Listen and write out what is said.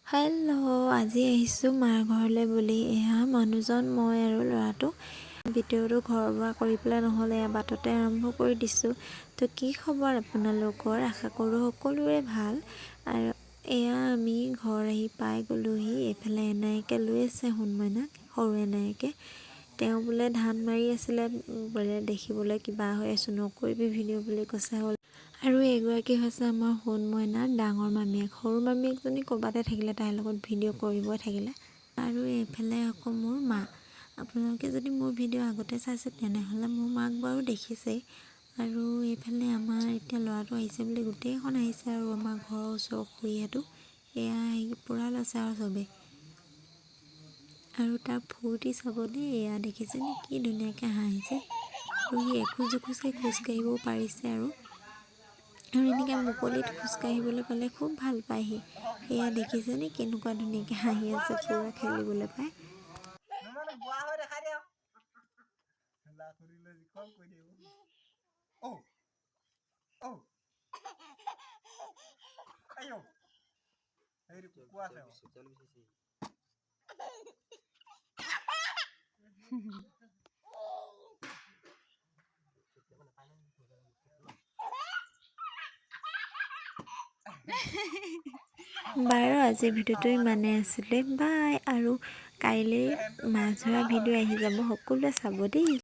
Hello', আজি আহিছোঁ মাৰ ঘৰলৈ বুলি। এয়া মানুহজন, মই আৰু ল'ৰাটো। ভিডিঅ'টো ঘৰৰ পৰা কৰি পেলাই নহ'লে বাটতে আৰম্ভ কৰি দিছোঁ। তো কি খবৰ আপোনালোকৰ? আশা কৰোঁ সকলোৰে ভাল। আৰু এয়া আমি ঘৰ আহি পাই গ'লোহি। এইফালে এনায়েকে লৈ আছে সোণমইনাক, সৰু এনায়েকে। তেওঁ বোলে ধান মাৰি আছিলে, বোলে দেখিবলৈ কিবা হৈ আছোঁ, নকৰিবি ভিডিঅ' বুলি কৈছে হ'ল। আৰু এগৰাকী হৈছে আমাৰ সোণমইনাৰ ডাঙৰ মামীয়েক। সৰু মামীয়েকজনী ক'ৰবাতে থাকিলে, তাইৰ লগত ভিডিঅ' কৰিবই থাকিলে। আৰু এইফালে আকৌ মোৰ মা। আপোনালোকে যদি মোৰ ভিডিঅ' আগতে চাইছে তেনেহ'লে মোৰ মাক বাৰু দেখিছেই। আৰু এইফালে আমাৰ এতিয়া ল'ৰাটো আহিছে বুলি গোটেইখন আহিছে আৰু আমাৰ ঘৰৰ ওচৰৰ খুৰীহঁতো এয়া আহি পূৰা লৈছে আৰু চবেই। আৰু তাৰ ফূৰ্তি চাব দেই, এয়া দেখিছে নে কি ধুনীয়াকৈ হাঁহিছে। আৰু সি এখোজ দুখোজকৈ খোজকাঢ়িবও পাৰিছে আৰু এনেকৈ মুকলিত খোজকাঢ়িবলৈ পালে খুব ভাল পায় সি। এয়া দেখিছেনে কেনেকুৱা ধুনীয়াকৈ হাঁহি আছে, পূৰা খেলিবলৈ পায়। বাৰু আজিৰ ভিডিঅ'টো ইমানেই আছিলে। বাই। আৰু কাইলৈ মাছ ধৰা ভিডিঅ' আহি যাব, সকলোৱে চাব দেই।